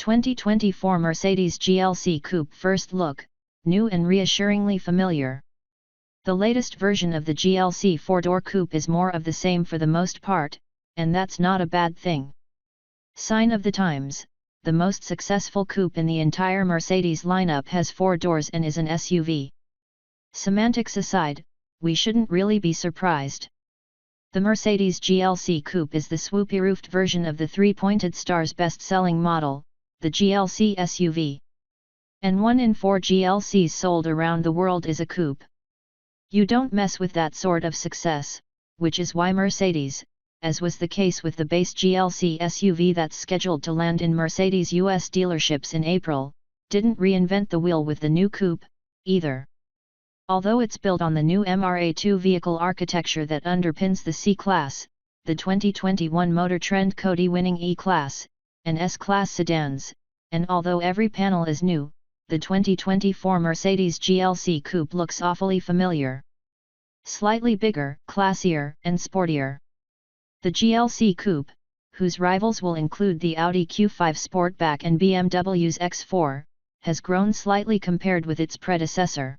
2024 Mercedes GLC Coupe First Look, new and reassuringly familiar. The latest version of the GLC four-door coupe is more of the same for the most part, and that's not a bad thing. Sign of the times, the most successful coupe in the entire Mercedes lineup has 4 doors and is an SUV. Semantics aside, we shouldn't really be surprised. The Mercedes GLC Coupe is the swoopy-roofed version of the 3-pointed star's best-selling model, the GLC SUV. And 1 in 4 GLCs sold around the world is a coupe. You don't mess with that sort of success, which is why Mercedes, as was the case with the base GLC SUV that's scheduled to land in Mercedes US dealerships in April, didn't reinvent the wheel with the new coupe, either. Although it's built on the new MRA2 vehicle architecture that underpins the C-Class, the 2021 Motor Trend Cody-winning E-Class, and S-Class sedans, and although every panel is new, the 2024 Mercedes GLC Coupe looks awfully familiar. Slightly bigger, classier, and sportier. The GLC Coupe, whose rivals will include the Audi Q5 Sportback and BMW's X4, has grown slightly compared with its predecessor.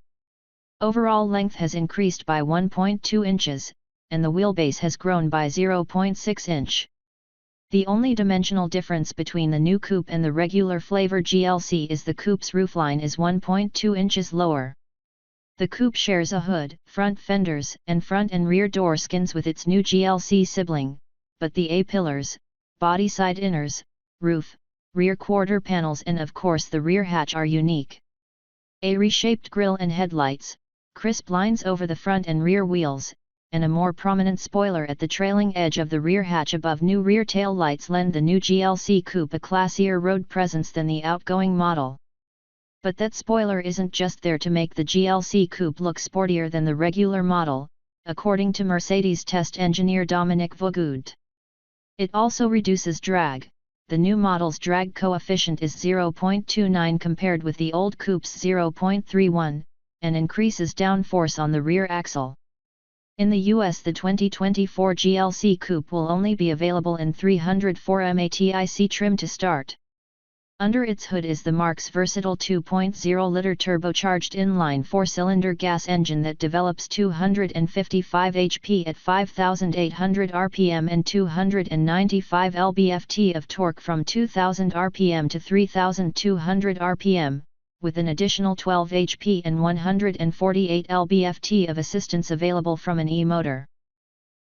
Overall length has increased by 1.2 inches, and the wheelbase has grown by 0.6 inch. The only dimensional difference between the new coupe and the regular flavor GLC is the coupe's roofline is 1.2 inches lower. The coupe shares a hood, front fenders, and front and rear door skins with its new GLC sibling, but the A-pillars, body side inners, roof, rear quarter panels and of course the rear hatch are unique. A reshaped grille and headlights, crisp lines over the front and rear wheels, and a more prominent spoiler at the trailing edge of the rear hatch above new rear tail lights lend the new GLC Coupe a classier road presence than the outgoing model. But that spoiler isn't just there to make the GLC Coupe look sportier than the regular model, according to Mercedes test engineer Dominic Vogt. It also reduces drag. The new model's drag coefficient is 0.29 compared with the old coupe's 0.31, and increases downforce on the rear axle. In the US, the 2024 GLC Coupe will only be available in 304 MATIC trim to start. Under its hood is the Marque's versatile 2.0-liter turbocharged inline 4-cylinder gas engine that develops 255 HP at 5,800 RPM and 295 lb-ft of torque from 2,000 RPM to 3,200 RPM, with an additional 12 HP and 148 lb-ft of assistance available from an e-motor.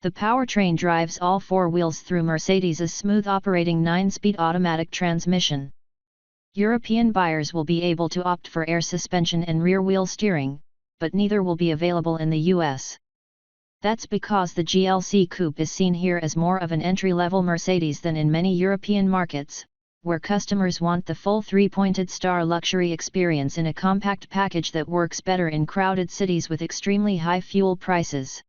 The powertrain drives all 4 wheels through Mercedes' smooth operating 9-speed automatic transmission. European buyers will be able to opt for air suspension and rear-wheel steering, but neither will be available in the US. That's because the GLC Coupe is seen here as more of an entry-level Mercedes than in many European markets, where customers want the full 3-pointed star luxury experience in a compact package that works better in crowded cities with extremely high fuel prices.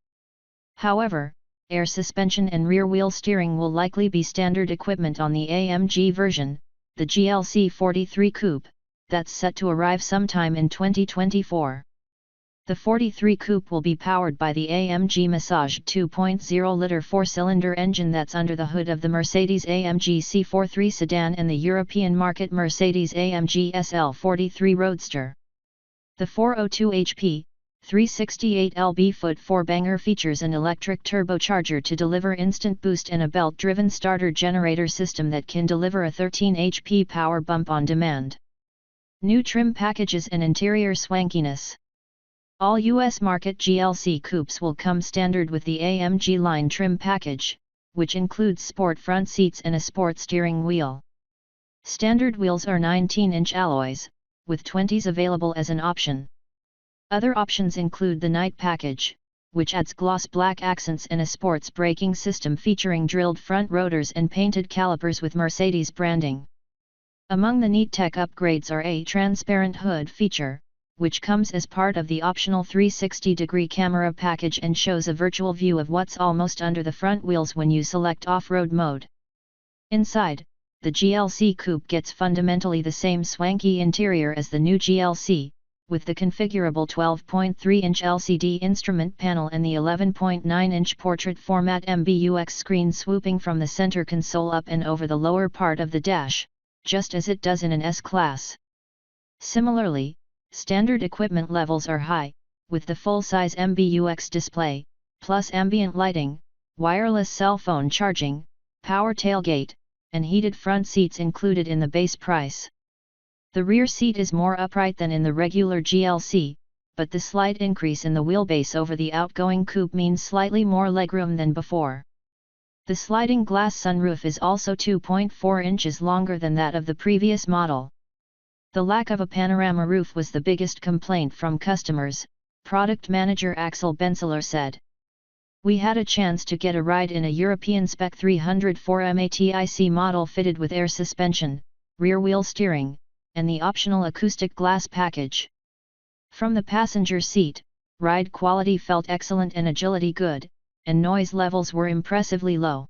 However, air suspension and rear-wheel steering will likely be standard equipment on the AMG version, the GLC 43 Coupe, that's set to arrive sometime in 2024. The 43 Coupe will be powered by the AMG massaged 2.0-liter 4-cylinder engine that's under the hood of the Mercedes-AMG C43 sedan and the European market Mercedes-AMG SL43 Roadster. The 402 HP, 368 lb-ft 4-banger features an electric turbocharger to deliver instant boost and a belt-driven starter generator system that can deliver a 13 HP power bump on demand. New trim packages and interior swankiness. All US market GLC coupes will come standard with the AMG line trim package, which includes sport front seats and a sport steering wheel. Standard wheels are 19-inch alloys, with 20s available as an option. Other options include the Night package, which adds gloss black accents and a sports braking system featuring drilled front rotors and painted calipers with Mercedes branding. Among the neat tech upgrades are a transparent hood feature, which comes as part of the optional 360-degree camera package and shows a virtual view of what's almost under the front wheels when you select off-road mode. Inside, the GLC Coupe gets fundamentally the same swanky interior as the new GLC, with the configurable 12.3-inch LCD instrument panel and the 11.9-inch portrait format MBUX screen swooping from the center console up and over the lower part of the dash, just as it does in an S-Class. Similarly, standard equipment levels are high, with the full-size MBUX display, plus ambient lighting, wireless cell phone charging, power tailgate, and heated front seats included in the base price. The rear seat is more upright than in the regular GLC, but the slight increase in the wheelbase over the outgoing coupe means slightly more legroom than before. The sliding glass sunroof is also 2.4 inches longer than that of the previous model. The lack of a panorama roof was the biggest complaint from customers, product manager Axel Benzeler said. We had a chance to get a ride in a European Spec 304 MATIC model fitted with air suspension, rear-wheel steering, and the optional acoustic glass package. From the passenger seat, ride quality felt excellent and agility good, and noise levels were impressively low.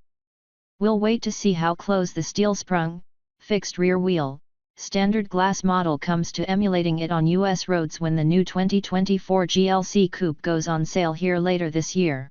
We'll wait to see how close the steel-sprung, fixed rear wheel, standard glass model comes to emulating it on US roads when the new 2024 GLC Coupe goes on sale here later this year.